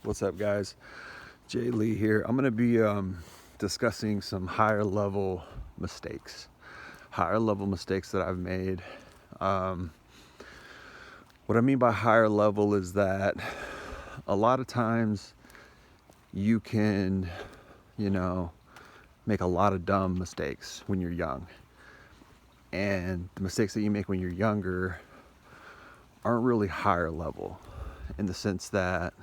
What's up, guys? Jay Lee here. I'm going to be discussing some higher level mistakes that I've made. What I mean by higher level is that a lot of times you can, make a lot of dumb mistakes when you're young. And the mistakes that you make when you're younger aren't really higher level in the sense that,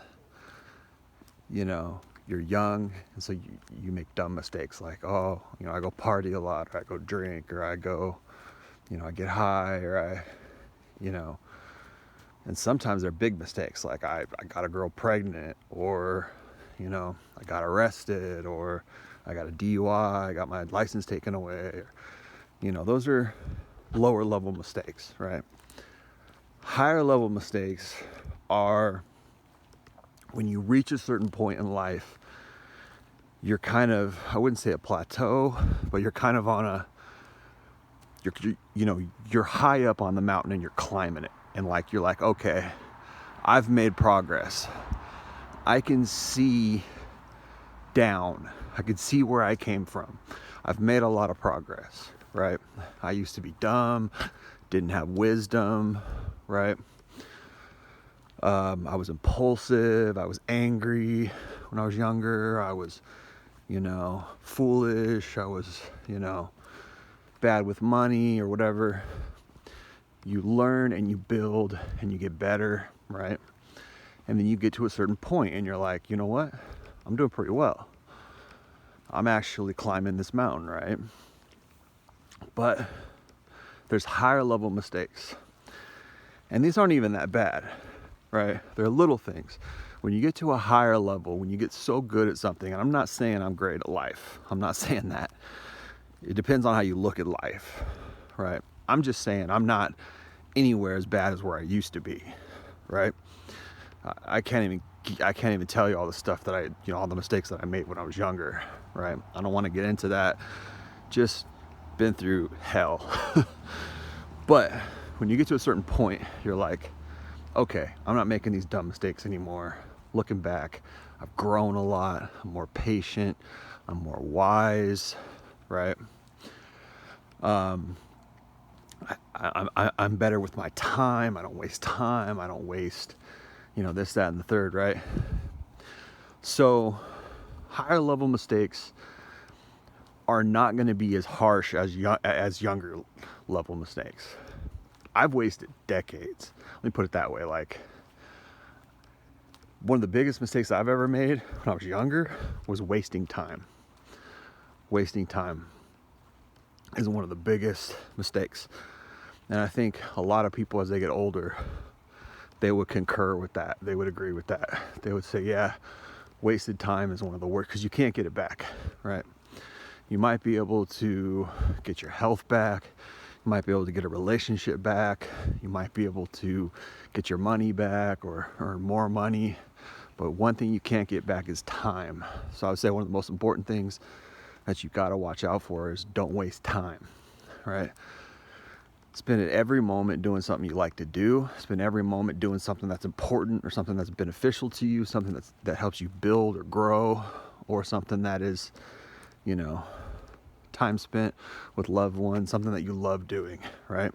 you're young, and so you make dumb mistakes like, I go party a lot, or I go drink, or I go, I get high, or and sometimes they're big mistakes like I got a girl pregnant, or, I got arrested, or I got a DUI, I got my license taken away, or, those are lower level mistakes, right? Higher level mistakes are when you reach a certain point in life, you're kind of, I wouldn't say a plateau, but you're kind of on you're high up on the mountain and you're climbing it. And you're like, okay, I've made progress. I can see down. I can see where I came from. I've made a lot of progress, right? I used to be dumb, didn't have wisdom, right? I was impulsive, I was angry when I was younger, I was, foolish, I was, bad with money or whatever. You learn and you build and you get better, right? And then you get to a certain point and you're like, you know what? I'm doing pretty well. I'm actually climbing this mountain, right? But there's higher level mistakes. And these aren't even that bad, right? They're little things. When you get to a higher level, when you get so good at something, and I'm not saying I'm great at life. I'm not saying that. It depends on how you look at life, right? I'm just saying I'm not anywhere as bad as where I used to be, right? I can't even tell you all the stuff that all the mistakes that I made when I was younger, right? I don't want to get into that. Just been through hell. But when you get to a certain point, you're like, okay, I'm not making these dumb mistakes anymore. Looking back, I've grown a lot. I'm more patient. I'm more wise, right? I'm better with my time. I don't waste time. I don't waste, this, that, and the third, right? So higher level mistakes are not going to be as harsh as younger level mistakes. I've wasted decades. Let me put it that way. One of the biggest mistakes I've ever made when I was younger was wasting time. Wasting time is one of the biggest mistakes. And I think a lot of people, as they get older, they would concur with that. They would agree with that. They would say, yeah, wasted time is one of the worst, because you can't get it back, right? You might be able to get your health back. You might be able to get a relationship back. You might be able to get your money back or earn more money. But one thing you can't get back is time. So I would say one of the most important things that you gotta watch out for is don't waste time, right? Spend every moment doing something you like to do. Spend every moment doing something that's important or something that's beneficial to you, something that helps you build or grow, or something that is, time spent with loved ones, something that you love doing, right?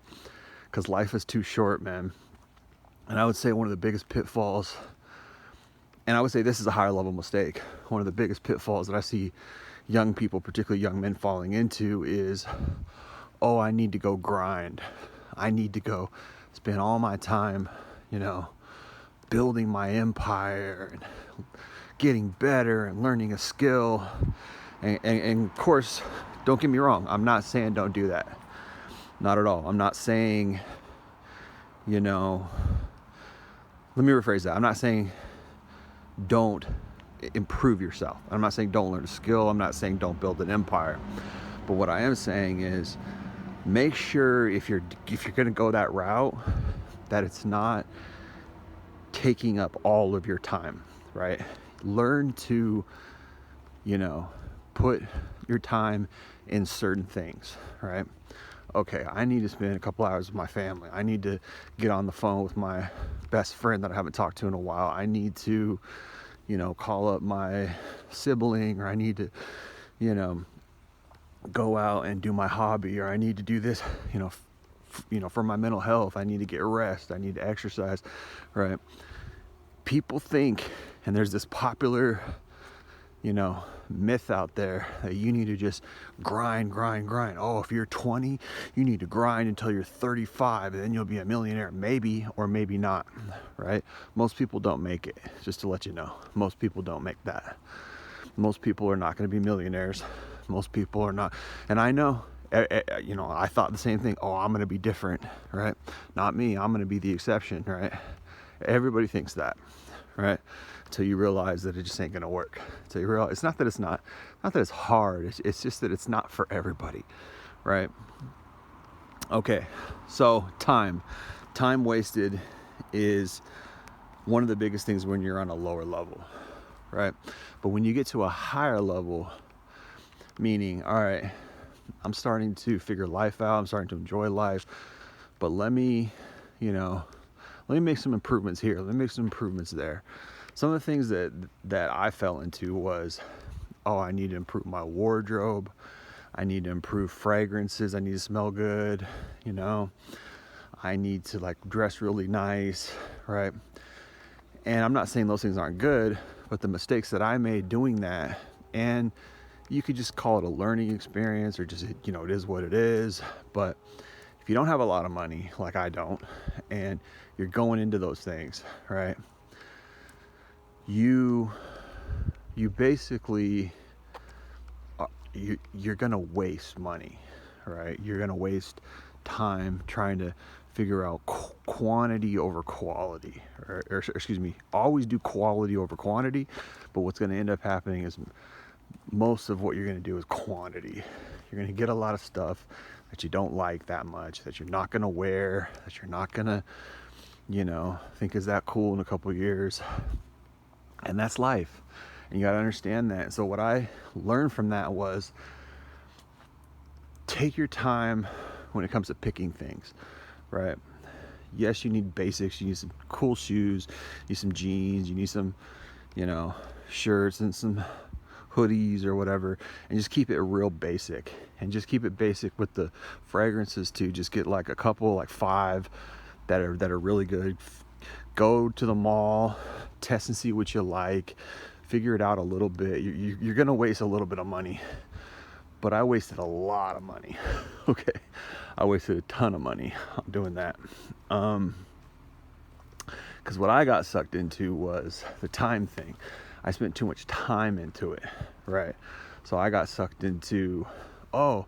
Because life is too short, man. And I would say one of the biggest pitfalls, and I would say this is a higher level mistake, one of the biggest pitfalls that I see young people, particularly young men, falling into is, oh, I need to go grind. I need to go spend all my time, building my empire and getting better and learning a skill. And of course, don't get me wrong, I'm not saying don't do that. Not at all. I'm not saying, let me rephrase that. I'm not saying don't improve yourself. I'm not saying don't learn a skill. I'm not saying don't build an empire. But what I am saying is make sure if you're going to go that route, that it's not taking up all of your time, right? Learn to, put your time in certain things, right? Okay, I need to spend a couple hours with my family. I need to get on the phone with my best friend that I haven't talked to in a while. I need to, call up my sibling, or I need to, go out and do my hobby, or I need to do this, for my mental health. I need to get rest. I need to exercise, right? People think, and there's this popular, myth out there that you need to just grind. Oh, if you're 20, you need to grind until you're 35, and then you'll be a millionaire. Maybe, or maybe not, right? Most people don't make it, just to let you know. Most people don't make that. Most people are not going to be millionaires. Most people are not. And I know, I thought the same thing. Oh, I'm going to be different, right? Not me. I'm going to be the exception, right? Everybody thinks that, right? Until you realize that it just ain't going to work. Until you realize, it's not that it's hard. It's just that it's not for everybody, right? Okay, so time wasted is one of the biggest things when you're on a lower level, right? But when you get to a higher level, meaning, all right, I'm starting to figure life out, I'm starting to enjoy life, but let me make some improvements here, let me make some improvements there. Some of the things that I fell into was, I need to improve my wardrobe, I need to improve fragrances, I need to smell good, I need to dress really nice, right? And I'm not saying those things aren't good, but the mistakes that I made doing that, and you could just call it a learning experience, or just, it is what it is. But if you don't have a lot of money, like I don't, and you're going into those things, right? You basically, you're going to waste money, right? You're going to waste time trying to figure out quantity over quality, or excuse me, always do quality over quantity. But what's going to end up happening is most of what you're going to do is quantity. You're going to get a lot of stuff that you don't like that much, that you're not going to wear, that you're not going to, think is that cool in a couple of years. And that's life. And you got to understand that. So what I learned from that was, take your time when it comes to picking things, right? Yes, you need basics. You need some cool shoes, you need some jeans, you need some, shirts and some hoodies or whatever, and just keep it real basic. And just keep it basic with the fragrances too. Just get a couple, 5 that are really good. Go to the mall, test and see what you like, figure it out a little bit. You're gonna waste a little bit of money, but I wasted a lot of money. Okay, I wasted a ton of money doing that, because what I got sucked into was the time thing. I spent too much time into it, right? So I got sucked into, I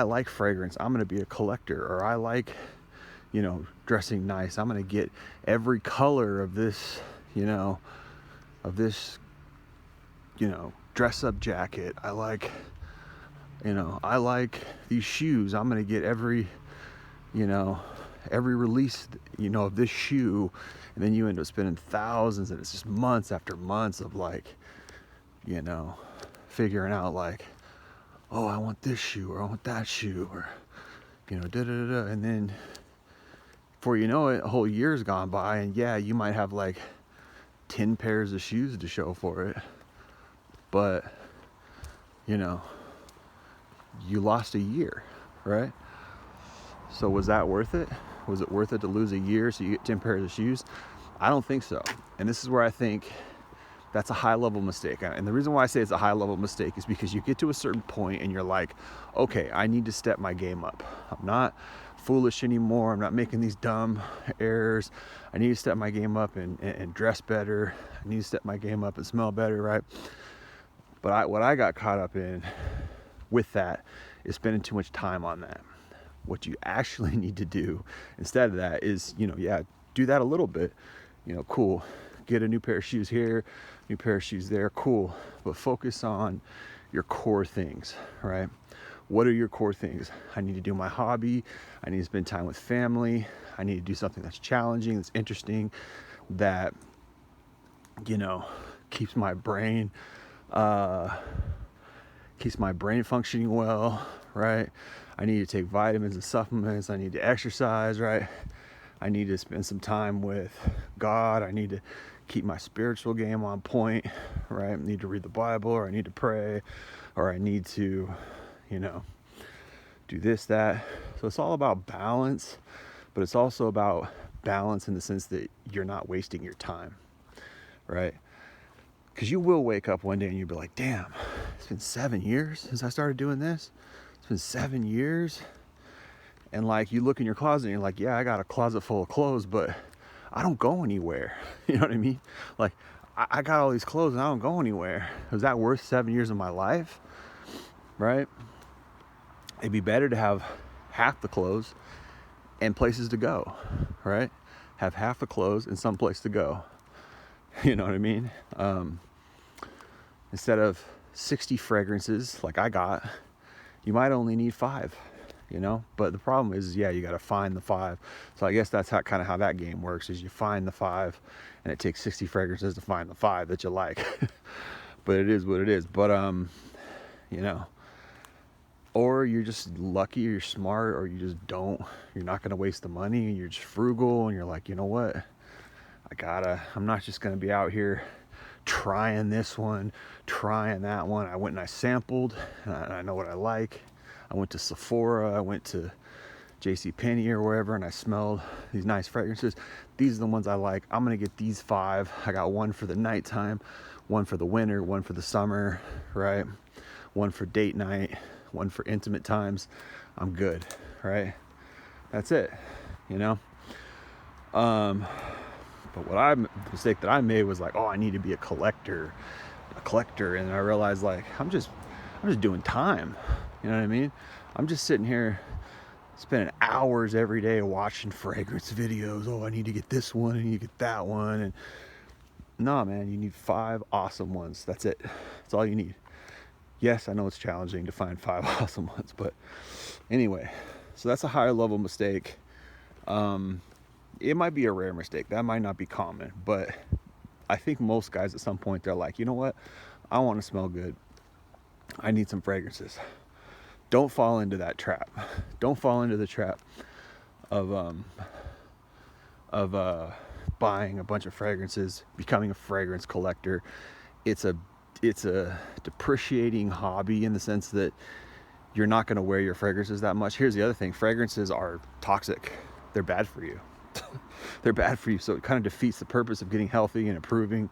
like fragrance, I'm gonna be a collector. Or I like, dressing nice, I'm gonna get every color of this, dress up jacket. I like these shoes, I'm gonna get every release, of this shoe. And then you end up spending thousands, and it's just months after months of figuring out I want this shoe, or I want that shoe, or and then before you know it, a whole year's gone by, and you might have 10 pairs of shoes to show for it, but you lost a year, right? So was that worth it? Was it worth it to lose a year so you get 10 pairs of shoes? I don't think so. And this is where I think that's a high level mistake. And the reason why I say it's a high level mistake is because you get to a certain point and you're like, okay, I need to step my game up. I'm not foolish anymore. I'm not making these dumb errors. I need to step my game up and dress better. I need to step my game up and smell better, right? But what I got caught up in with that is spending too much time on that. What you actually need to do instead of that is, do that a little bit, cool. Get a new pair of shoes here, new pair of shoes there, cool. But focus on your core things, right? What are your core things? I need to do my hobby. I need to spend time with family. I need to do something that's challenging, that's interesting, that, keeps my brain functioning well, right? I need to take vitamins and supplements. I need to exercise, right? I need to spend some time with God. I need to keep my spiritual game on point, right? I need to read the Bible, or I need to pray, or I need to, you know, do this, that. So it's all about balance, but it's also about balance in the sense that you're not wasting your time, right? Because you will wake up one day and you'll be like, damn, it's been 7 years since I started doing this. It's been 7 years. And like, you look in your closet and you're like, yeah, I got a closet full of clothes, but I don't go anywhere. You know what I mean? Like, I got all these clothes and I don't go anywhere. Was that worth 7 years of my life? Right? It'd be better to have half the clothes and places to go, right? Have half the clothes and some place to go. You know what I mean? Instead of 60 fragrances like I got, you might only need 5, you know? But the problem is, yeah, you got to find the 5. So I guess that's kind of how that game works, is you find the 5 and it takes 60 fragrances to find the 5 that you like. But it is what it is. But, you know, or you're just lucky, or you're smart, or you just you're not going to waste the money, and you're just frugal, and you're like, you know what? I'm not just going to be out here trying this one, trying that one. I went and I sampled, and I know what I like. I went to Sephora, I went to JCPenney or wherever, and I smelled these nice fragrances. These are the ones I like. I'm going to get these 5. I got one for the nighttime, one for the winter, one for the summer, right? One for date night, one for intimate times. I'm good, right? That's it, you know? But the mistake that I made was like, oh, I need to be a collector. And I realized, like, I'm just doing time. You know what I mean? I'm just sitting here spending hours every day watching fragrance videos. Oh, I need to get this one, I need to get that one. And no, man, you need 5 awesome ones. That's it. That's all you need. Yes, I know it's challenging to find 5 awesome ones, but anyway, so that's a higher level mistake. It might be a rare mistake. That might not be common, but I think most guys at some point, they're like, you know what? I want to smell good. I need some fragrances. Don't fall into that trap. Don't fall into the trap of buying a bunch of fragrances, becoming a fragrance collector. It's a depreciating hobby in the sense that you're not going to wear your fragrances that much. Here's the other thing. Fragrances are toxic. They're bad for you. They're bad for you. So it kind of defeats the purpose of getting healthy and improving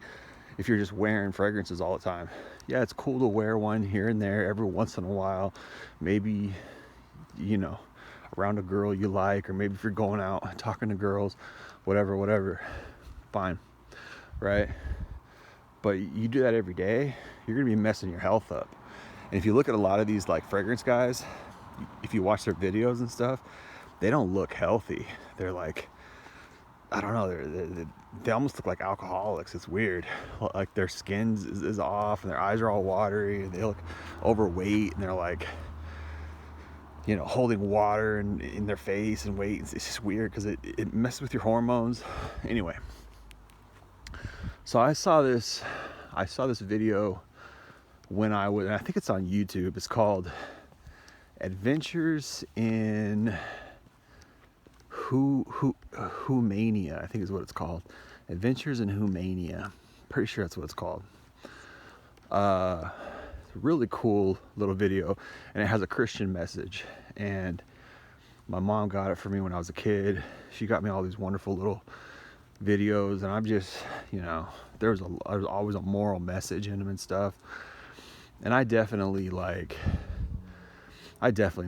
if you're just wearing fragrances all the time. Yeah, it's cool to wear one here and there every once in a while. Maybe, you know, around a girl you like, or maybe if you're going out talking to girls, whatever, fine, right? But you do that every day, you're gonna be messing your health up. And if you look at a lot of these like fragrance guys, if you watch their videos and stuff, they don't look healthy. They're like, I don't know, they almost look like alcoholics. It's weird. Like their skin is off, and their eyes are all watery, and they look overweight, and they're like, you know, holding water in their face and weight. It's just weird because it messes with your hormones. Anyway, so I saw this video when I think it's on YouTube. It's called Adventures in Humania, I think is what it's called. Adventures in Humania. Pretty sure that's what it's called. It's a really cool little video, and it has a Christian message. And my mom got it for me when I was a kid. She got me all these wonderful little videos, and I'm just, you know, there's always a moral message in them and stuff. And I definitely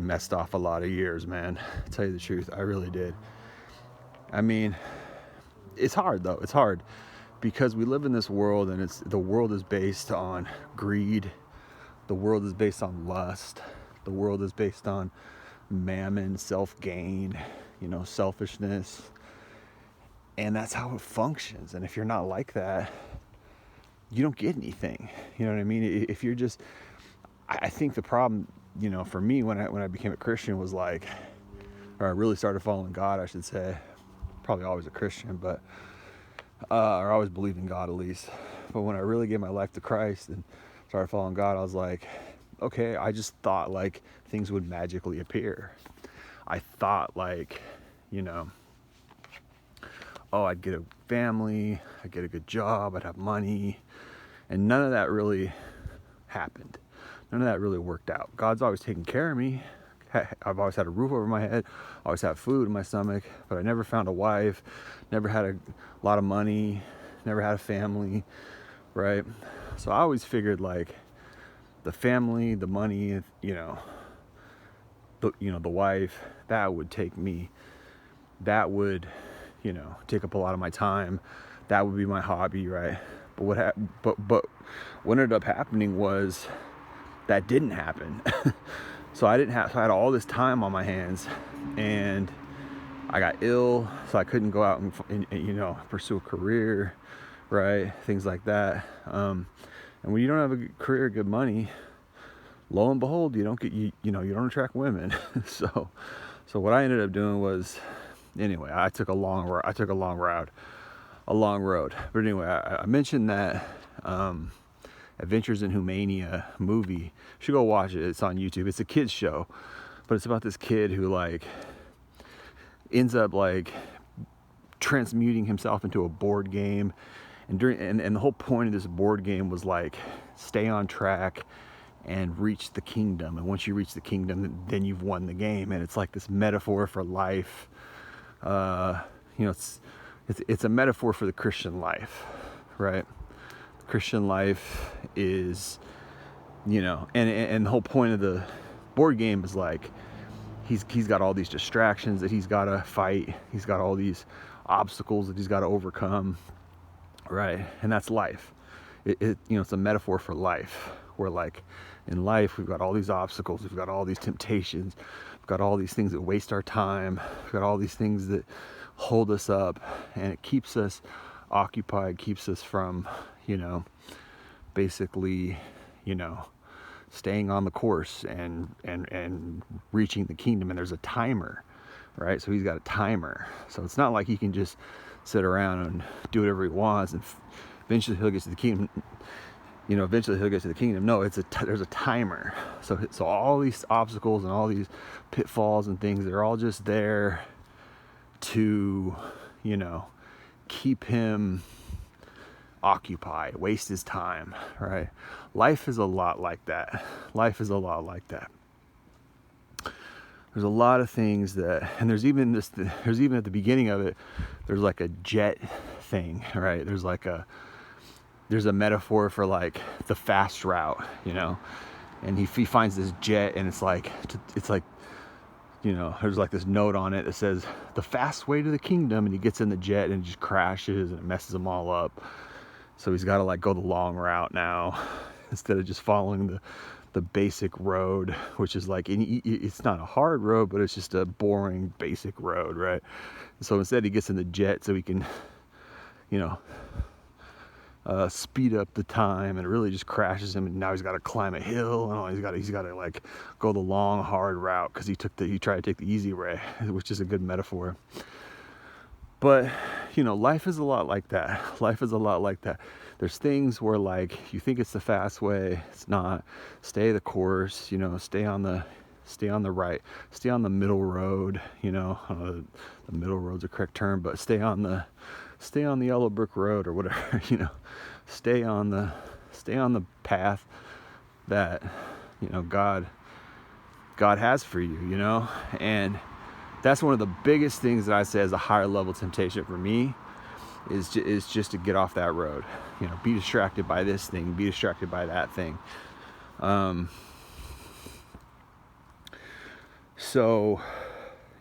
messed off a lot of years, man. To tell you the truth, I really did. I mean, it's hard though. It's hard because we live in this world, and the world is based on greed. The world is based on lust. The world is based on mammon, self-gain, you know, selfishness. And that's how it functions. And if you're not like that, you don't get anything. You know what I mean? If you're just, I think the problem, you know, for me when I became a Christian was like, or I really started following God, I should say. Probably always a Christian, but or always believed in God at least. But when I really gave my life to Christ and started following God, I was like, okay, I just thought like things would magically appear. I thought like, you know, oh, I'd get a family, I'd get a good job, I'd have money, and none of that really happened. None of that really worked out. God's always taken care of me. I've always had a roof over my head, always had food in my stomach, but I never found a wife, never had a lot of money, never had a family, right? So I always figured like the family, the money, the wife, that would take me, that would, take up a lot of my time. That would be my hobby, right? But what ended up happening was that didn't happen. So I had all this time on my hands, and I got ill, so I couldn't go out and pursue a career, right? Things like that. And when you don't have a good career, good money, lo and behold, you don't attract women. So what I ended up doing was, anyway, I took a long road. But anyway, I mentioned that Adventures in Humania movie. You should go watch it. It's on YouTube. It's a kid's show, but it's about this kid who like ends up like transmuting himself into a board game, and the whole point of this board game was like stay on track and reach the kingdom. And once you reach the kingdom, then you've won the game. And it's like this metaphor for life. It's a metaphor for the Christian life, right? Christian life is, and the whole point of the board game is like he's got all these distractions that he's got to fight. He's got all these obstacles that he's got to overcome, right? And that's life. It's a metaphor for life. Where like in life we've got all these obstacles, we've got all these temptations, we've got all these things that waste our time, we've got all these things that hold us up, and it keeps us occupied, keeps us from basically staying on the course and reaching the kingdom. And there's a timer, right? So he's got a timer, so it's not like he can just sit around and do whatever he wants and eventually he'll get to the kingdom. No, there's a timer. So all these obstacles and all these pitfalls and things, they're all just there to keep him occupied, waste his time, right? Life is a lot like that. There's a lot of things and there's even at the beginning of it, there's like a jet thing, right? There's a metaphor for like the fast route, and he finds this jet, and it's like there's like this note on it that says the fast way to the kingdom, and he gets in the jet and it just crashes and it messes them all up. So he's got to like go the long route now instead of just following the basic road, which is like, it's not a hard road, but it's just a boring basic road, right? So instead he gets in the jet so he can speed up the time, and it really just crashes him, and now he's got to climb a hill, and he's got to like go the long hard route because he tried to take the easy way, which is a good metaphor. But life is a lot like that. There's things where like you think it's the fast way, it's not. Stay the course, stay on the middle road. The middle road's a correct term, but stay on the yellow brick road or whatever. Stay on the path that God has for you. And that's one of the biggest things that I say is a higher level temptation for me is just to get off that road. Be distracted by this thing, be distracted by that thing. So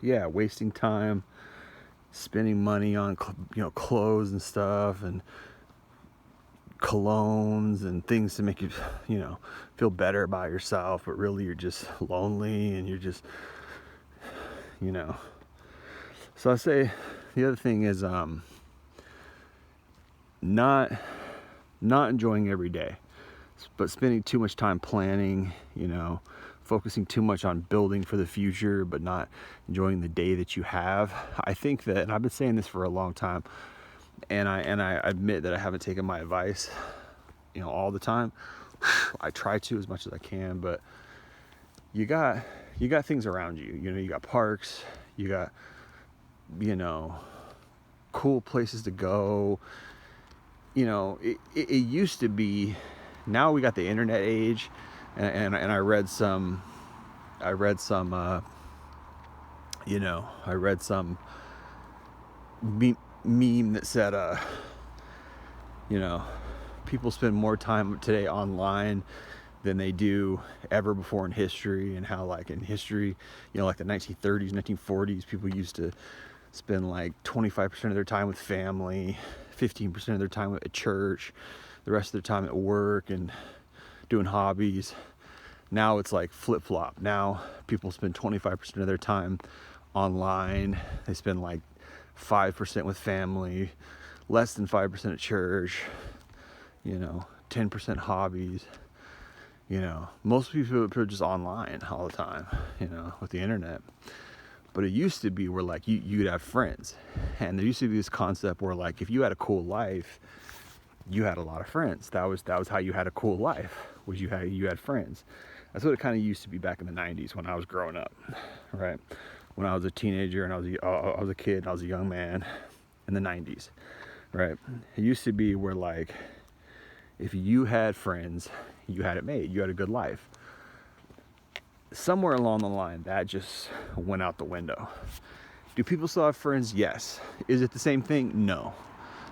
yeah, wasting time, spending money on clothes and stuff and colognes and things to make you feel better about yourself, but really you're just lonely and you're just so I say the other thing is not enjoying every day, but spending too much time planning, focusing too much on building for the future, but not enjoying the day that you have. I think that, and I've been saying this for a long time, and I admit that I haven't taken my advice, all the time. I try to as much as I can, but you got things around you. You got parks, you got cool places to go. You know, it used to be, now we got the internet age, and I read some meme that said, you know, people spend more time today online than they do ever before in history, and how, like, in history, you know, like the 1930s, 1940s, people used to spend like 25% of their time with family, 15% of their time at church, the rest of their time at work and doing hobbies. Now it's like flip-flop. Now people spend 25% of their time online. They spend like 5% with family, less than 5% at church, you know, 10% hobbies. You know, most people are just online all the time, you know, with the internet. But it used to be where, like, you'd have friends. And there used to be this concept where, like, if you had a cool life, you had a lot of friends. That was how you had a cool life, was you had friends. That's what it kind of used to be back in the 90s when I was growing up, right? When I was a teenager and I was a kid, I was a young man in the 90s, right? It used to be where, like, if you had friends, you had it made. You had a good life. Somewhere along the line, that just went out the window. Do people still have friends? Yes. Is it the same thing? No,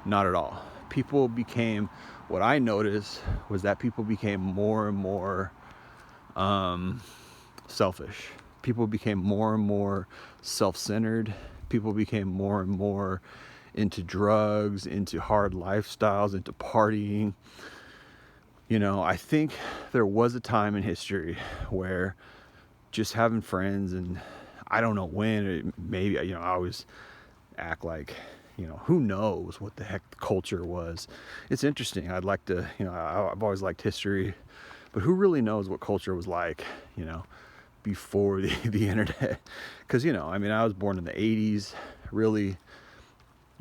not at all. People became, what I noticed was that people became more and more selfish. People became more and more self-centered. People became more and more into drugs, into hard lifestyles, into partying. You know, I think there was a time in history where just having friends, and I don't know when, maybe, you know, I always act like, you know, who knows what the heck the culture was. It's interesting. I'd like to, you know, I've always liked history, but who really knows what culture was like, you know, before the internet? Because, you know, I mean, I was born in the 80s, really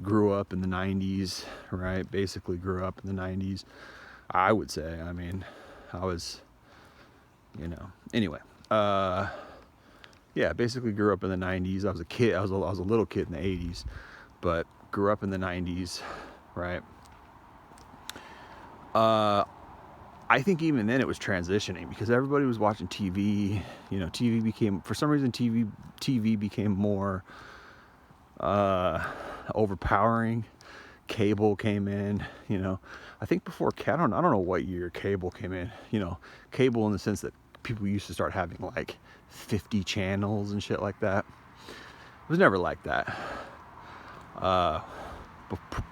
grew up in the 90s, right? Basically grew up in the 90s, I would say. I mean, I was, you know, anyway, yeah, basically grew up in the 90s. I was a kid. I was a little kid in the 80s, but grew up in the 90s, right? I think even then it was transitioning, because everybody was watching TV. You know, TV became, for some reason, TV became more overpowering. Cable came in, you know. I think before, I don't know what year cable came in. You know, cable in the sense that people used to start having like 50 channels and shit like that. It was never like that.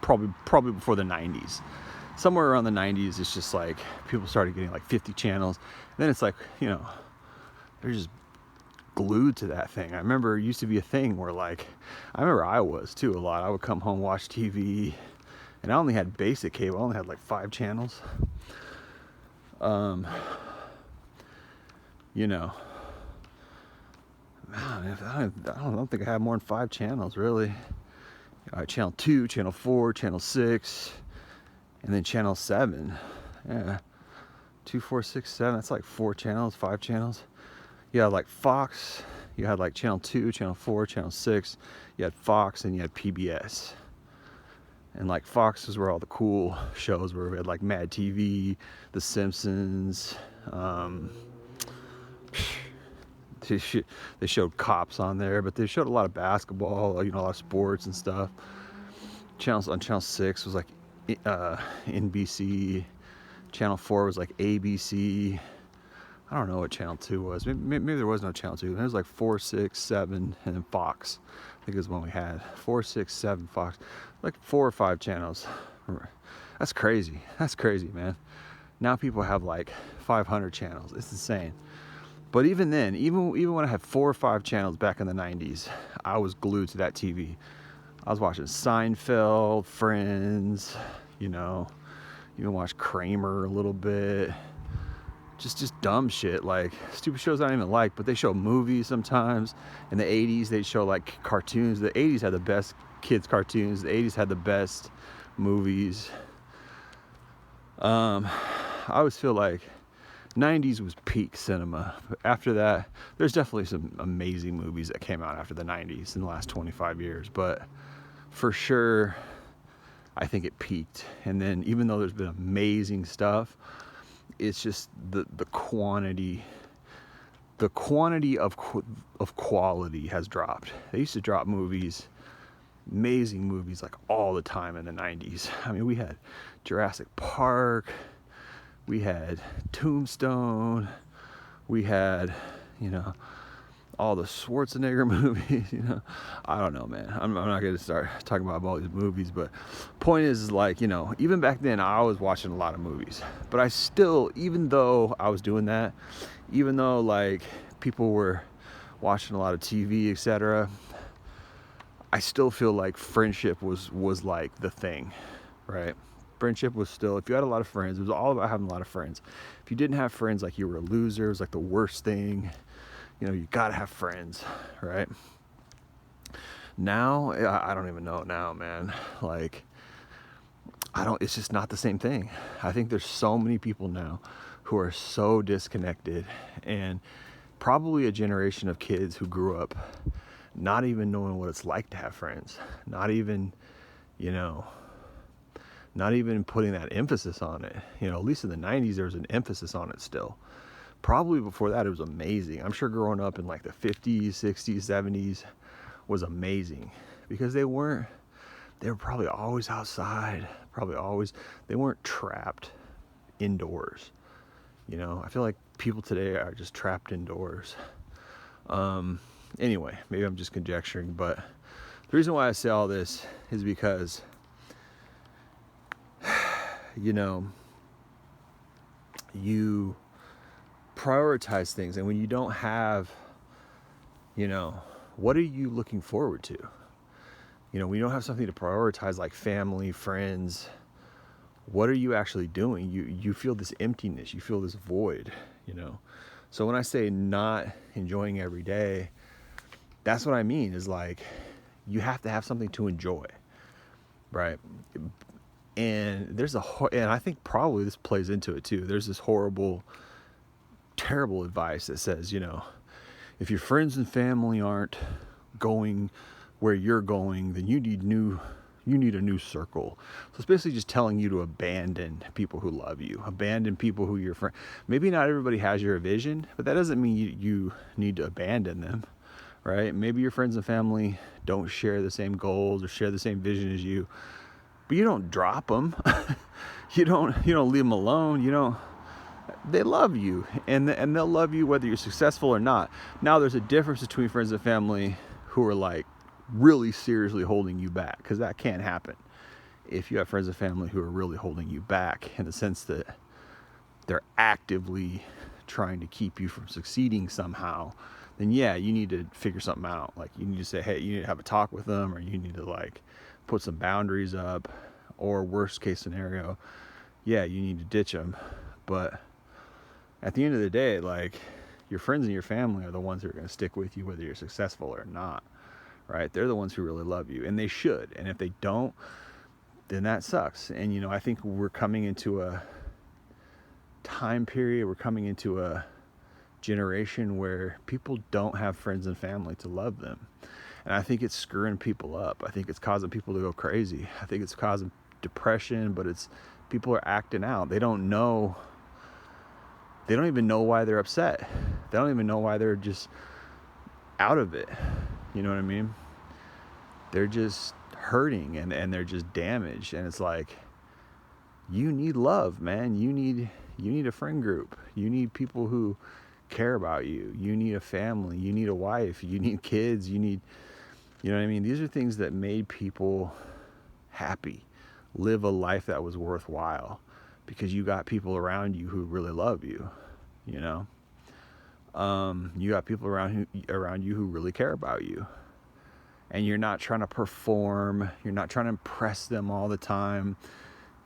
Probably before the 90s. Somewhere around the 90s, it's just like people started getting like 50 channels. And then it's like, you know, they're just glued to that thing. I remember it used to be a thing where, like, I remember I was too a lot. I would come home, watch TV, and I only had basic cable. I only had like 5 channels. You know, man, I don't think I had more than 5 channels, really. Channel 2, channel 4, channel 6, and then channel 7. Yeah, 2, 4, 6, 7. That's like 4 channels, 5 channels. You had like Fox. You had like channel 2, channel 4, channel 6. You had Fox, and you had PBS. And like Fox is where all the cool shows were. We had like Mad TV, The Simpsons. They showed Cops on there, but they showed a lot of basketball, you know, a lot of sports and stuff. On channel 6 was like NBC. Channel 4 was like ABC. I don't know what channel 2 was. Maybe there was no channel 2. There was like 4, 6, 7, and then Fox. I think it was one we had. 4, 6, 7, Fox. Like 4 or 5 channels. That's crazy. That's crazy, man. Now people have like 500 channels. It's insane. But even then, even when I had 4 or 5 channels back in the 90s, I was glued to that TV. I was watching Seinfeld, Friends, you know, even watched Kramer a little bit. Just dumb shit, like stupid shows I don't even like, but they show movies sometimes. In the 80s, they'd show like cartoons. The 80s had the best kids cartoons. The 80s had the best movies. I always feel like 90s was peak cinema. After that, there's definitely some amazing movies that came out after the 90s in the last 25 years. But for sure, I think it peaked. And then even though there's been amazing stuff, it's just the quantity of quality has dropped. They used to drop movies, amazing movies, like all the time in the 90s. I mean, we had Jurassic Park, we had Tombstone, we had, all the Schwarzenegger movies, I don't know, man. I'm not going to start talking about all these movies, but point is like, even back then I was watching a lot of movies, but I still, even though I was doing that, even though like people were watching a lot of TV, etc., I still feel like friendship was like the thing, right? Friendship was still, if you had a lot of friends, it was all about having a lot of friends. If you didn't have friends, like you were a loser, it was like the worst thing. You gotta have friends, right? Now, I don't even know now, man. Like, it's just not the same thing. I think there's so many people now who are so disconnected, and probably a generation of kids who grew up not even knowing what it's like to have friends, not even putting that emphasis on it. At least in the 90s, there was an emphasis on it still. Probably before that, it was amazing. I'm sure growing up in like the 50s, 60s, 70s was amazing because they were probably always outside, they weren't trapped indoors. I feel like people today are just trapped indoors. Anyway, maybe I'm just conjecturing, but the reason why I say all this is because, you prioritize things, and when you don't have, what are you looking forward to? When you don't have something to prioritize, like family, friends, what are you actually doing? You feel this emptiness, you feel this void, So when I say not enjoying every day, that's what I mean, is like, you have to have something to enjoy, right? And and I think probably this plays into it too. There's this horrible, terrible advice that says, if your friends and family aren't going where you're going, then you need a new circle. So it's basically just telling you to abandon people who love you, abandon people who you're friend. Maybe not everybody has your vision, but that doesn't mean you need to abandon them, right? Maybe your friends and family don't share the same goals or share the same vision as you, but you don't drop them. you don't leave them alone. They love you, and they'll love you whether you're successful or not. Now, there's a difference between friends and family who are like really seriously holding you back, because that can't happen if you have friends and family who are really holding you back, in the sense that they're actively trying to keep you from succeeding somehow. Then yeah, you need to figure something out. Like, you need to say, hey, you need to have a talk with them, or you need to like put some boundaries up, or worst case scenario, yeah, you need to ditch them. But at the end of the day, like, your friends and your family are the ones who are going to stick with you whether you're successful or not, right? They're the ones who really love you, and they should. And if they don't, then that sucks. And I think we're coming into a time period, we're coming into a generation where people don't have friends and family to love them. And I think it's screwing people up. I think it's causing people to go crazy. I think it's causing depression, but people are acting out. They don't even know why they're upset. They don't even know why they're just out of it. You know what I mean? They're just hurting, and they're just damaged. And it's like, you need love, man. You need a friend group. You need people who care about you. You need a family. You need a wife. You need kids. You know what I mean? These are things that made people happy, live a life that was worthwhile, because you got people around you who really love you. You got people around you who really care about you, and you're not trying to perform. You're not trying to impress them all the time.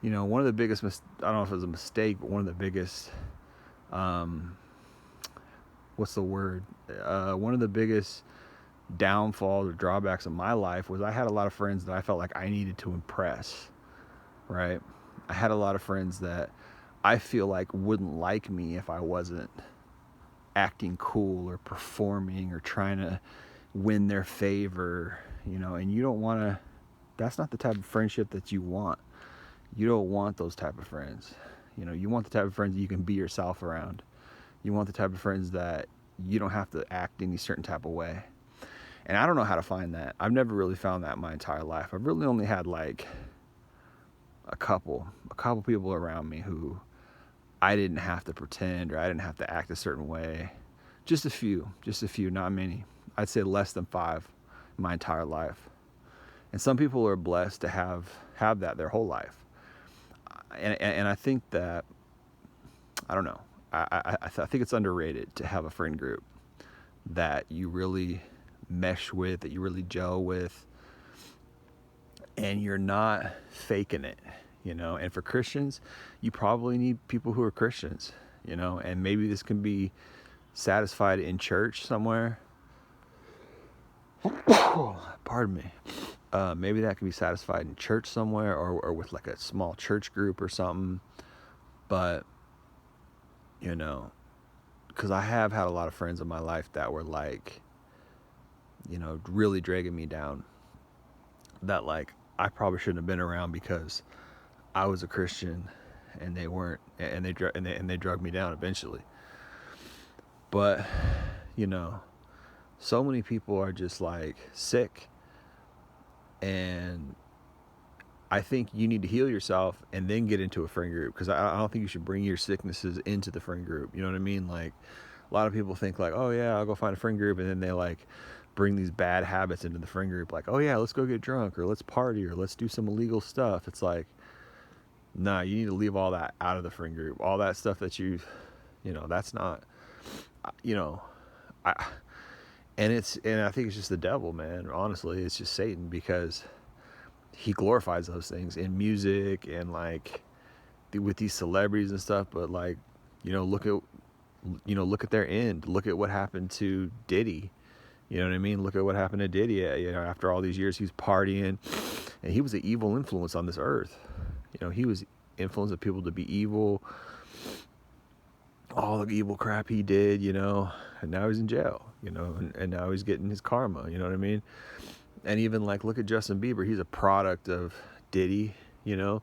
One of the biggest, I don't know if it was a mistake, but one of the biggest, what's the word? One of the biggest downfalls or drawbacks of my life was I had a lot of friends that I felt like I needed to impress, right? I had a lot of friends that I feel like wouldn't like me if I wasn't acting cool or performing or trying to win their favor, and you don't want to That's not the type of friendship that you want. You don't want those type of friends. You want the type of friends that you can be yourself around. You want the type of friends that you don't have to act any certain type of way. And I don't know how to find that. I've never really found that in my entire life. I've really only had like a couple people around me who I didn't have to pretend, or I didn't have to act a certain way. Just a few, not many. I'd say less than 5 in my entire life. And some people are blessed to have that their whole life. And I think that, I don't know, I think it's underrated to have a friend group that you really mesh with, that you really gel with, and you're not faking it, And for Christians, you probably need people who are Christians, and maybe this can be satisfied in church somewhere. Pardon me. Maybe that can be satisfied in church somewhere, or with like a small church group or something. But, because I have had a lot of friends in my life that were like, really dragging me down. That like, I probably shouldn't have been around because I was a Christian and they weren't, and they drug me down eventually. But, so many people are just like sick, and I think you need to heal yourself and then get into a friend group, because I don't think you should bring your sicknesses into the friend group. You know what I mean? Like, a lot of people think like, oh yeah, I'll go find a friend group, and then they like bring these bad habits into the friend group, like, oh yeah, let's go get drunk, or let's party, or let's do some illegal stuff. It's like, nah, you need to leave all that out of the friend group. All that stuff that that's not, and I think it's just the devil, man. Honestly, it's just Satan, because he glorifies those things in music and like with these celebrities and stuff. But like, look at their end. Look at what happened to Diddy. You know what I mean? Look at what happened to Diddy. After all these years, he was partying, and he was an evil influence on this earth. He was influencing people to be evil. All the evil crap he did, and now he's in jail, and now he's getting his karma. You know what I mean? And even like, look at Justin Bieber. He's a product of Diddy, and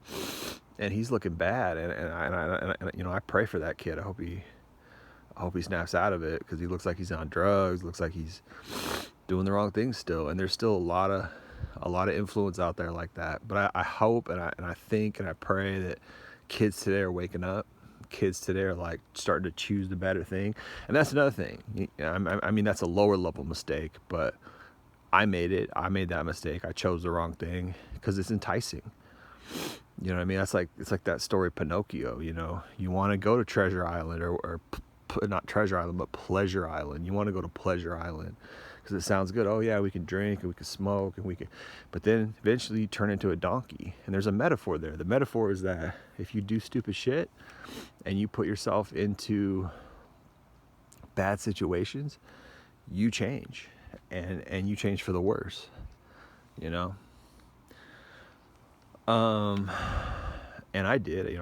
he's looking bad. And I pray for that kid. I hope he snaps out of it, because he looks like he's on drugs. Looks like he's doing the wrong things still. And there's still a lot of influence out there like that. But I hope and I think and I pray that kids today are waking up. Kids today are like starting to choose the better thing. And that's another thing. I mean, that's a lower level mistake, but I made that mistake. I chose the wrong thing because it's enticing. You know what I mean? It's like that story Pinocchio. You want to go to Treasure Island, or not Treasure Island, but Pleasure Island. You want to go to Pleasure Island because it sounds good. Oh yeah, we can drink and we can smoke and we can, but then eventually you turn into a donkey. And there's a metaphor there. The metaphor is that if you do stupid shit and you put yourself into bad situations, you change, and you change for the worse. And I did.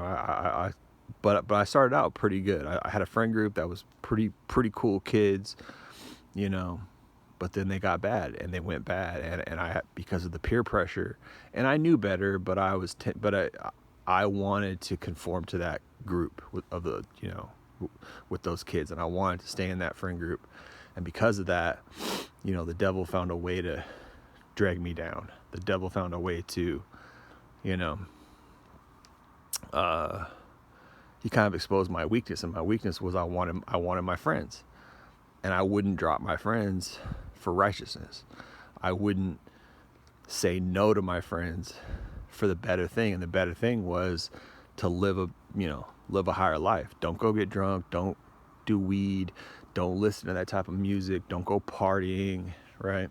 But I started out pretty good. I had a friend group that was pretty cool kids, but then they got bad and they went bad, and I, because of the peer pressure, and I knew better, but I wanted to conform to that group with those kids, and I wanted to stay in that friend group, and because of that, the devil found a way to drag me down. The devil found a way to, he kind of exposed my weakness, and my weakness was I wanted my friends, and I wouldn't drop my friends for righteousness. I wouldn't say no to my friends for the better thing, and the better thing was to live a higher life. Don't go get drunk. Don't do weed. Don't listen to that type of music. Don't go partying, right?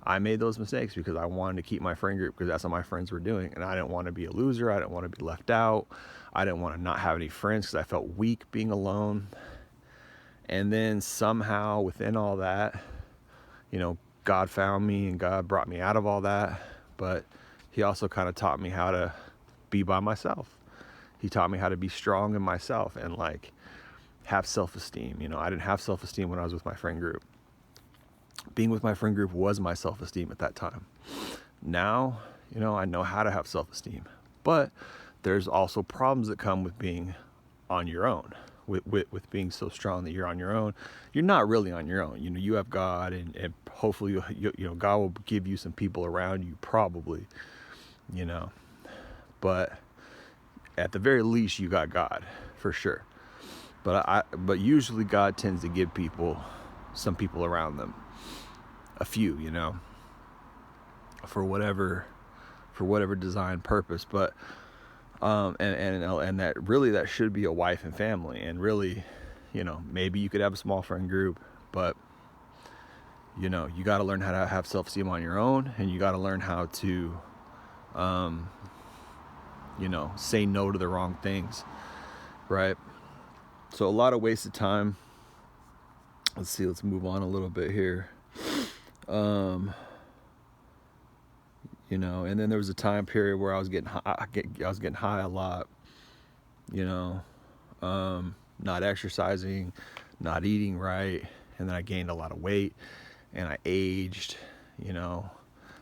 I made those mistakes because I wanted to keep my friend group, because that's what my friends were doing, and I didn't want to be a loser. I didn't want to be left out. I didn't want to not have any friends because I felt weak being alone. And then somehow within all that, God found me and God brought me out of all that. But he also kind of taught me how to be by myself. He taught me how to be strong in myself and like have self-esteem. I didn't have self-esteem when I was with my friend group. Being with my friend group was my self-esteem at that time. Now, You know, I know how to have self-esteem. But there's also problems that come with being on your own, with being so strong that you're on your own. You're not really on your own. You know, you have God, and hopefully, you know, God will give you some people around you, probably, you know. But at the very least, you got God, for sure. But usually God tends to give people, some people around them, a few, you know, for whatever design purpose. But and that should be a wife and family. And really, you know, maybe you could have a small friend group, but you know, you got to learn how to have self-esteem on your own, and you got to learn how to you know, say no to the wrong things, right? So a lot of wasted time. Let's move on a little bit here. You know, and then there was a time period where I was getting high a lot, you know, not exercising, not eating right, and then I gained a lot of weight, and I aged, you know,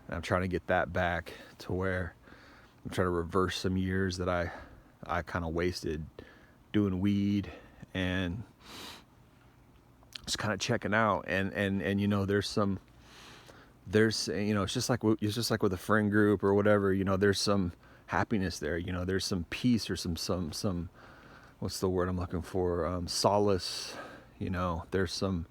and I'm trying to get that back to where I'm trying to reverse some years that I kind of wasted doing weed and just kind of checking out. And you know, there's you know, it's just like with a friend group or whatever, you know, there's some happiness there, you know, there's some peace or some what's the word I'm looking for, solace, you know, there's some,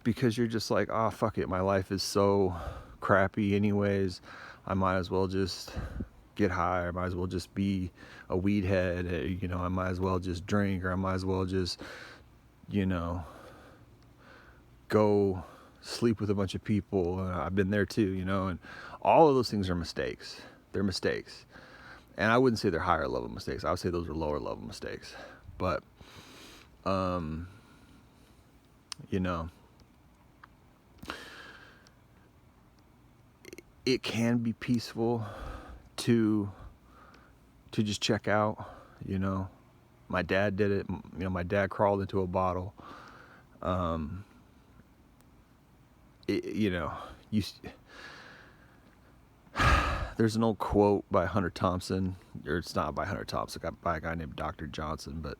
because you're just like, oh fuck it, my life is so crappy anyways, I might as well just get high, I might as well just be a weed head, you know, I might as well just drink, or I might as well just, you know, go sleep with a bunch of people. I've been there too, you know, and all of those things are mistakes. They're mistakes. And I wouldn't say they're higher level mistakes. I would say those are lower level mistakes. But, you know, it can be peaceful to just check out, you know. My dad did it. You know, my dad crawled into a bottle. You know, there's an old quote by Hunter Thompson, or it's not by Hunter Thompson, by a guy named Dr. Johnson, but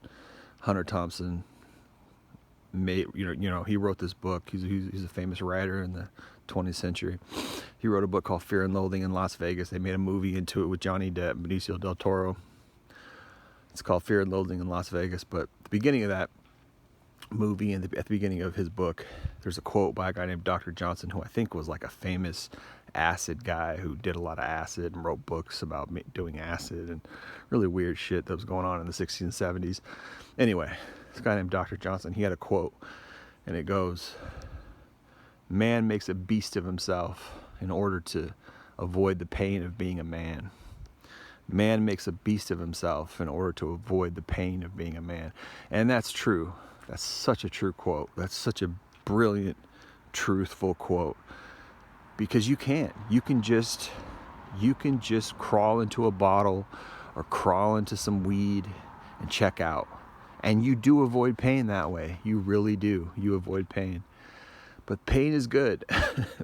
Hunter Thompson made, you know, he wrote this book. He's a famous writer in the 20th century. He wrote a book called Fear and Loathing in Las Vegas. They made a movie into it with Johnny Depp, Benicio del Toro. It's called Fear and Loathing in Las Vegas. But the beginning of that movie, and at the beginning of his book, there's a quote by a guy named Dr. Johnson, who I think was like a famous acid guy who did a lot of acid and wrote books about doing acid and really weird shit that was going on in the 60s and 70s. Anyway, this guy named Dr. Johnson, he had a quote, and it goes, "Man makes a beast of himself in order to avoid the pain of being a man. Man makes a beast of himself in order to avoid the pain of being a man." And that's true. That's such a true quote. That's such a brilliant, truthful quote. Because you can just crawl into a bottle or crawl into some weed and check out. And you do avoid pain that way. You really do. You avoid pain. But pain is good.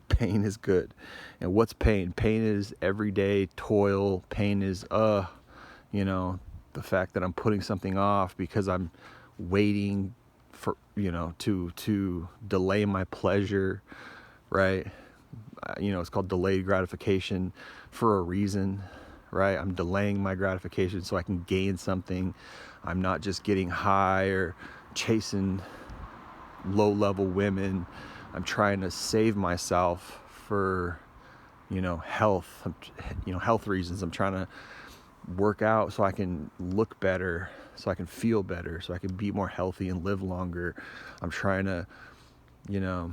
Pain is good. And what's pain? Pain is everyday toil. Pain is, you know, the fact that I'm putting something off because I'm waiting for, you know, to delay my pleasure, right? You know, it's called delayed gratification for a reason, right? I'm delaying my gratification so I can gain something. I'm not just getting high or chasing low-level women. I'm trying to save myself for, you know, health, you know, health reasons. I'm trying to work out so I can look better, so I can feel better, so I can be more healthy and live longer. I'm trying to, you know,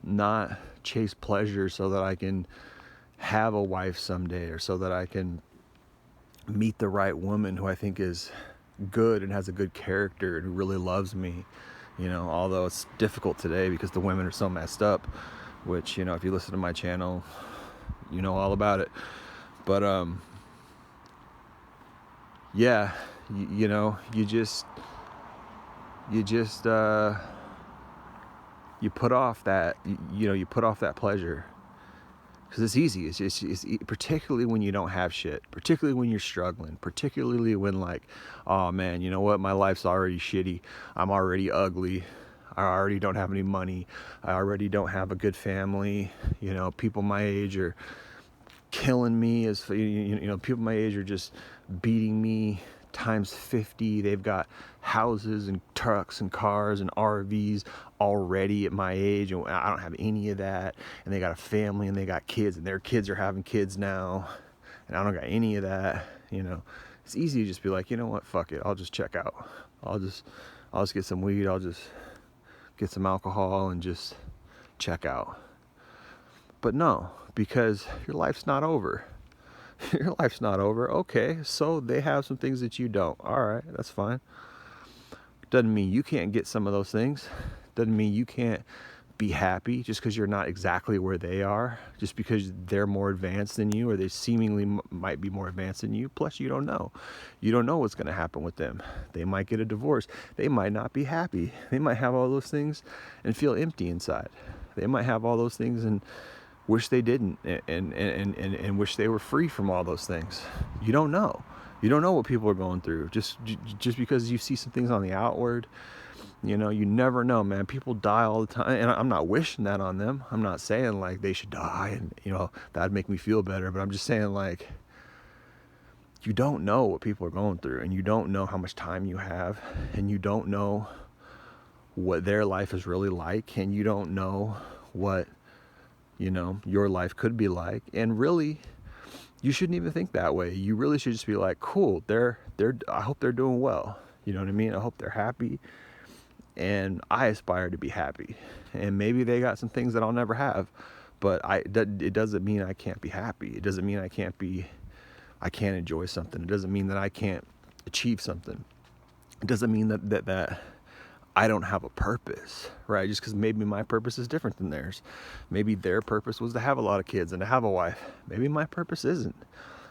not chase pleasure so that I can have a wife someday, or so that I can meet the right woman who I think is good and has a good character and who really loves me. You know, although it's difficult today because the women are so messed up, which, you know, if you listen to my channel, you know all about it. But yeah, you know, you put off that, you know, you put off that pleasure. Because it's easy. Particularly when you don't have shit. Particularly when you're struggling. Particularly when like, oh man, you know what? My life's already shitty. I'm already ugly. I already don't have any money. I already don't have a good family. You know, people my age are killing me. People my age are just beating me times 50. They've got houses and trucks and cars and RVs already at my age, and I don't have any of that. And they got a family and they got kids, and their kids are having kids now, and I don't got any of that. You know, it's easy to just be like, you know what, fuck it, I'll just check out. I'll just get some weed, I'll just get some alcohol and just check out. But no, because your life's not over. Your life's not over. Okay, so they have some things that you don't. All right, that's fine. Doesn't mean you can't get some of those things. Doesn't mean you can't be happy just because you're not exactly where they are, just because they're more advanced than you, or they seemingly might be more advanced than you. Plus, you don't know. You don't know what's going to happen with them. They might get a divorce. They might not be happy. They might have all those things and feel empty inside. They might have all those things and wish they didn't, and wish they were free from all those things. You don't know. You don't know what people are going through. Just because you see some things on the outward, you know, you never know, man. People die all the time, and I'm not wishing that on them. I'm not saying like they should die, and you know that'd make me feel better. But I'm just saying like, you don't know what people are going through, and you don't know how much time you have, and you don't know what their life is really like, and you don't know what, you know, your life could be like. And really, you shouldn't even think that way. You really should just be like, cool, I hope they're doing well. You know what I mean? I hope they're happy, and I aspire to be happy. And maybe they got some things that I'll never have, but it doesn't mean I can't be happy. It doesn't mean I can't enjoy something. It doesn't mean that I can't achieve something. It doesn't mean that I don't have a purpose, right? Just because maybe my purpose is different than theirs. Maybe their purpose was to have a lot of kids and to have a wife. Maybe my purpose isn't.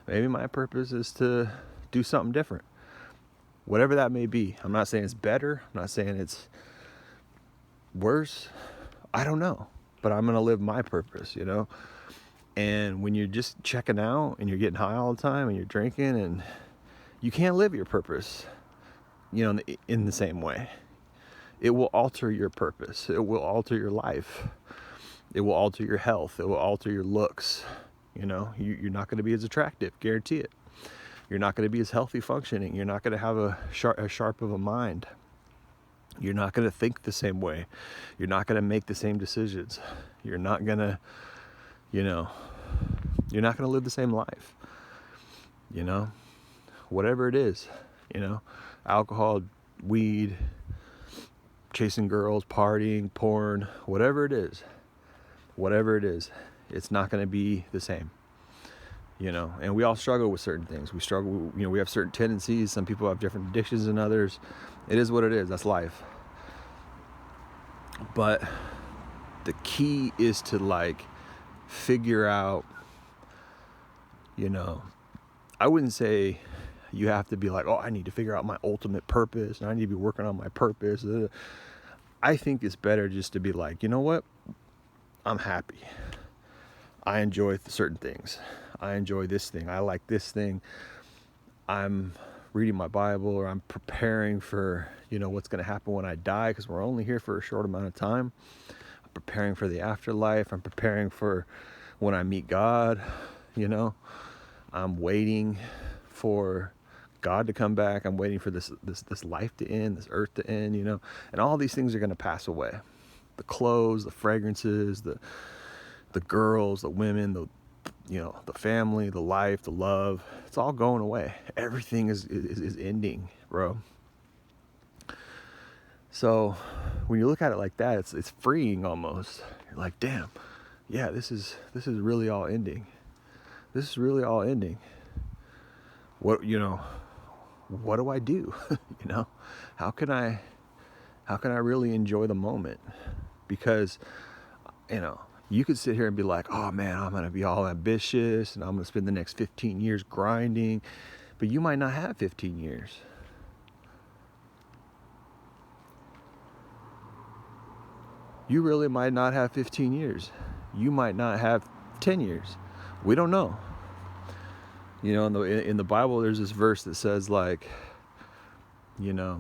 Maybe my purpose is to do something different. Whatever that may be. I'm not saying it's better. I'm not saying it's worse. I don't know. But I'm going to live my purpose, you know? And when you're just checking out and you're getting high all the time and you're drinking, and you can't live your purpose, you know, in the same way. It will alter your purpose. It will alter your life. It will alter your health. It will alter your looks. You know, you're not going to be as attractive, guarantee it. You're not going to be as healthy functioning. You're not going to have a sharp of a mind. You're not going to think the same way. You're not going to make the same decisions. You're not going to, you know, you're not going to live the same life. You know, whatever it is, you know, alcohol, weed, chasing girls, partying, porn, whatever it is, it's not going to be the same, you know. And we all struggle with certain things. We struggle, you know, we have certain tendencies. Some people have different addictions than others. It is what it is. That's life. But the key is to like figure out, you know, I wouldn't say you have to be like, oh, I need to figure out my ultimate purpose and I need to be working on my purpose. I think it's better just to be like, you know what? I'm happy. I enjoy certain things. I enjoy this thing. I like this thing. I'm reading my Bible, or I'm preparing for, you know, what's going to happen when I die, because we're only here for a short amount of time. I'm preparing for the afterlife. I'm preparing for when I meet God, you know. I'm waiting for God to come back. I'm waiting for this life to end, this earth to end, you know. And all these things are going to pass away. The clothes, the fragrances, the girls, the women, the family, the life, the love. It's all going away. Everything is ending, bro. So when you look at it like that, it's freeing almost. You're like, damn, yeah, this is really all ending. This is really all ending. What do I do? You know, how can I really enjoy the moment? Because, you know, you could sit here and be like, oh man, I'm going to be all ambitious and I'm going to spend the next 15 years grinding, but you might not have 15 years. You really might not have 15 years. You might not have 10 years? We don't know. You know, in the Bible, there's this verse that says, like, you know,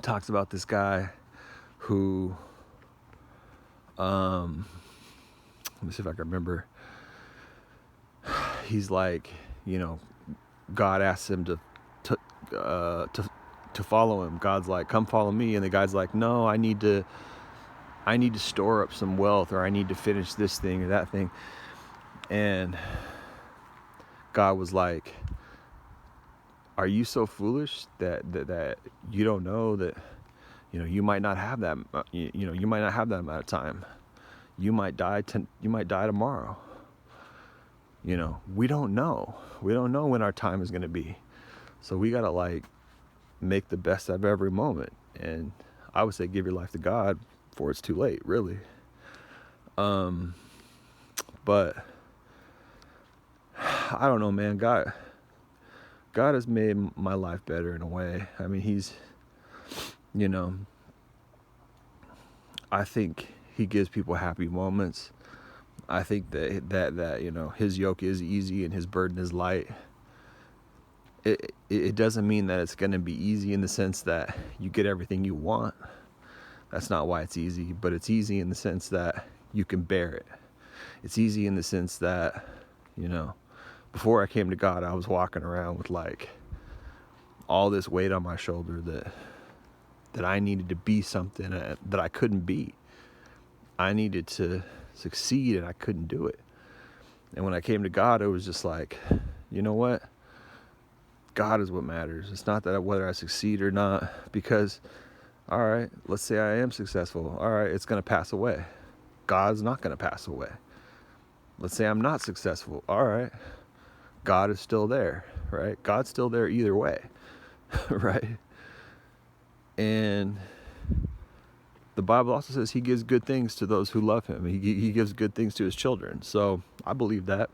talks about this guy who, let me see if I can remember. He's like, you know, God asks him to follow him. God's like, come follow me. And the guy's like, no, I need to store up some wealth, or I need to finish this thing or that thing. And God was like, are you so foolish that you don't know that, you know, you might not have that, you know, you might not have that amount of time. You might die tomorrow. You know, we don't know. We don't know when our time is going to be. So we got to, like, make the best out of every moment. And I would say give your life to God before it's too late, really. But I don't know, man. God has made my life better in a way. I mean, he's, you know, I think he gives people happy moments. I think that you know, his yoke is easy and his burden is light. It doesn't mean that it's going to be easy in the sense that you get everything you want. That's not why it's easy, but it's easy in the sense that you can bear it. It's easy in the sense that, you know, before I came to God, I was walking around with, like, all this weight on my shoulder that I needed to be something that I couldn't be. I needed to succeed and I couldn't do it. And when I came to God, it was just like, you know what? God is what matters. It's not that whether I succeed or not, because, all right, let's say I am successful. All right, it's going to pass away. God's not going to pass away. Let's say I'm not successful. All right, God is still there, right? God's still there either way, right? And the Bible also says he gives good things to those who love him. He gives good things to his children. So I believe that.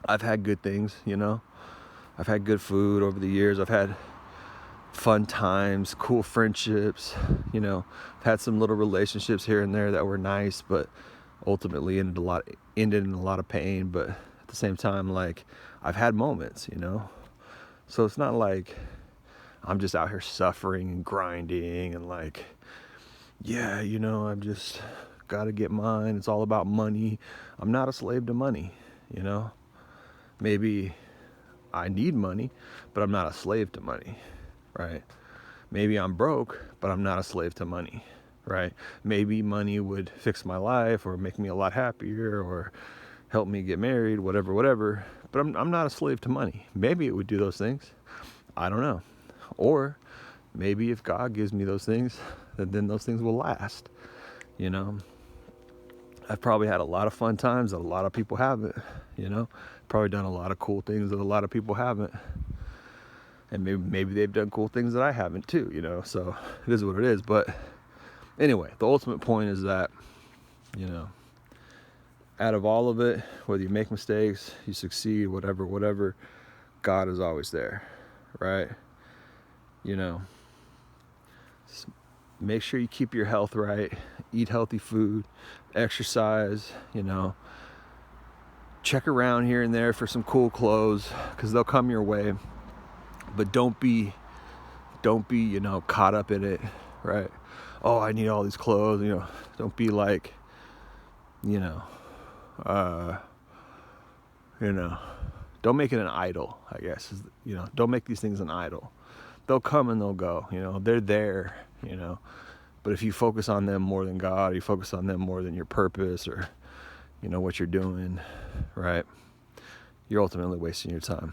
I've had good things, you know. I've had good food over the years. I've had fun times, cool friendships, you know. I've had some little relationships here and there that were nice, but ultimately ended in a lot of pain. But at the same time, like, I've had moments, you know. So it's not like I'm just out here suffering and grinding and, like, yeah, you know, I'm just got to get mine. It's all about money. I'm not a slave to money, you know. Maybe I need money, but I'm not a slave to money, right? Maybe I'm broke, but I'm not a slave to money, right? Maybe money would fix my life or make me a lot happier or help me get married, whatever. But I'm not a slave to money. Maybe it would do those things. I don't know. Or maybe if God gives me those things, then those things will last, you know. I've probably had a lot of fun times that a lot of people haven't, you know. Probably done a lot of cool things that a lot of people haven't. And maybe they've done cool things that I haven't too, you know. So it is what it is. But anyway, the ultimate point is that, you know, out of all of it, whether you make mistakes, you succeed, whatever, God is always there, right? You know, make sure you keep your health right, eat healthy food, exercise, you know, check around here and there for some cool clothes, because they'll come your way. But don't be, you know, caught up in it, right? Oh, I need all these clothes, you know. Don't be like, you know, don't make it an idol, I guess. You know, don't make these things an idol. They'll come and they'll go, you know, they're there, you know. But if you focus on them more than God, you focus on them more than your purpose or, you know, what you're doing, right? You're ultimately wasting your time.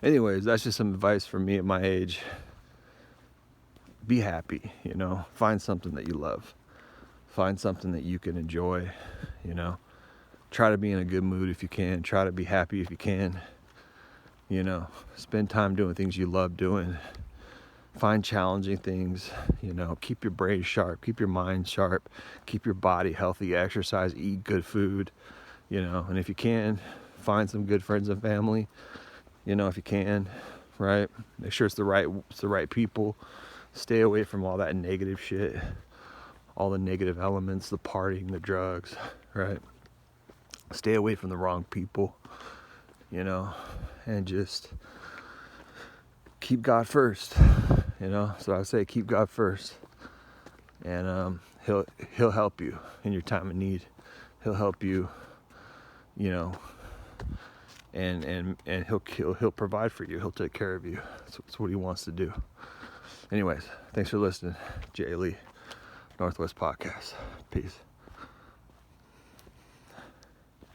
Anyways, that's just some advice for me at my age. Be happy, you know. Find something that you love. Find something that you can enjoy, you know. Try to be in a good mood if you can. Try to be happy if you can. You know, spend time doing things you love doing. Find challenging things, you know. Keep your brain sharp. Keep your mind sharp. Keep your body healthy. Exercise. Eat good food, you know. And if you can, find some good friends and family, you know, if you can, right? Make sure it's the right people. Stay away from all that negative shit, all the negative elements, the partying, the drugs, right? stay away from the wrong people, you know, and just keep God first, you know. So I say keep God first, and he'll help you in your time of need. He'll help you, you know, and he'll provide for you. He'll take care of you. That's what he wants to do. Anyways, thanks for listening. Jay Lee, Northwest Podcast. Peace.